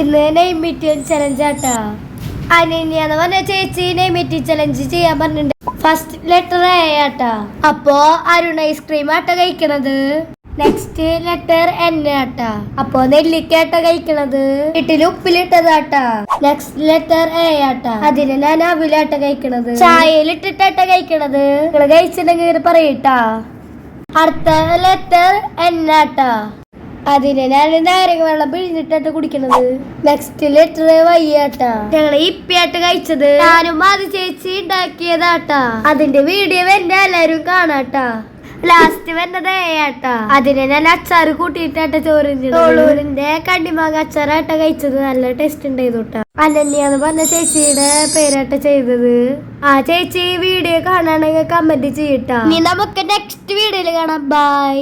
ഇന്ന് നെയ്മിറ്റ് ചലഞ്ച് ആട്ടാ. അനന്യ എന്ന് പറഞ്ഞ ചേച്ചി നെയ്മിറ്റ് ചലഞ്ച് ചെയ്യാൻ പറഞ്ഞിട്ടുണ്ട്. ഫസ്റ്റ് ലെറ്റർ എ ആട്ടാ. അപ്പോ അരുൺ ഐസ്ക്രീം ആട്ടാ കഴിക്കണത്. നെക്സ്റ്റ് ലെറ്റർ എൻ ആട്ടാ. അപ്പോ നെല്ലിക്കാട്ട കഴിക്കണത്. വീട്ടിൽ ഉപ്പിലിട്ടതാട്ടാ. നെക്സ്റ്റ് ലെറ്റർ എ ആട്ടാ. അതിന് ഞാൻ അവിലാട്ട കഴിക്കണത്. ചായയിലിട്ടിട്ടാട്ട കഴിക്കണത്. നിങ്ങള് കഴിച്ചിട്ടുണ്ടെങ്കിൽ പറയട്ടാ. അടുത്ത ലെറ്റർ എൻ ആട്ടാ. അതിന് ഞാൻ നാരങ്ങ വെള്ളം പിഴിഞ്ഞിട്ടാട്ട് കുടിക്കണത്. Next letter വയ്യാട്ടാ. ഞങ്ങള് ഇപ്പിയാട്ട് കഴിച്ചത്. ഞാനും അത് ചേച്ചി ഉണ്ടാക്കിയതാട്ടാ. അതിന്റെ വീഡിയോ എന്നെ എല്ലാരും കാണാട്ടാ. ലാസ്റ്റ് വരുന്നത് ഏട്ടാ. അതിനെ ഞാൻ അച്ചാറ് കൂട്ടിയിട്ടാട്ട ചോറിന്റെ കണ്ണിമാങ്ങ അച്ചാറാട്ട കഴിച്ചത്. നല്ല ടേസ്റ്റ് ഉണ്ടായതുട്ടാ. അനന്യ എന്ന് പറഞ്ഞ ചേച്ചിയുടെ പേരാട്ട ചെയ്തത്. ആ ചേച്ചി വീഡിയോ കാണാണെങ്കിൽ കമന്റ് ചെയ്യട്ടാ. ഇനി നമുക്ക് നെക്സ്റ്റ് വീഡിയോയിൽ കാണാം. ബൈ.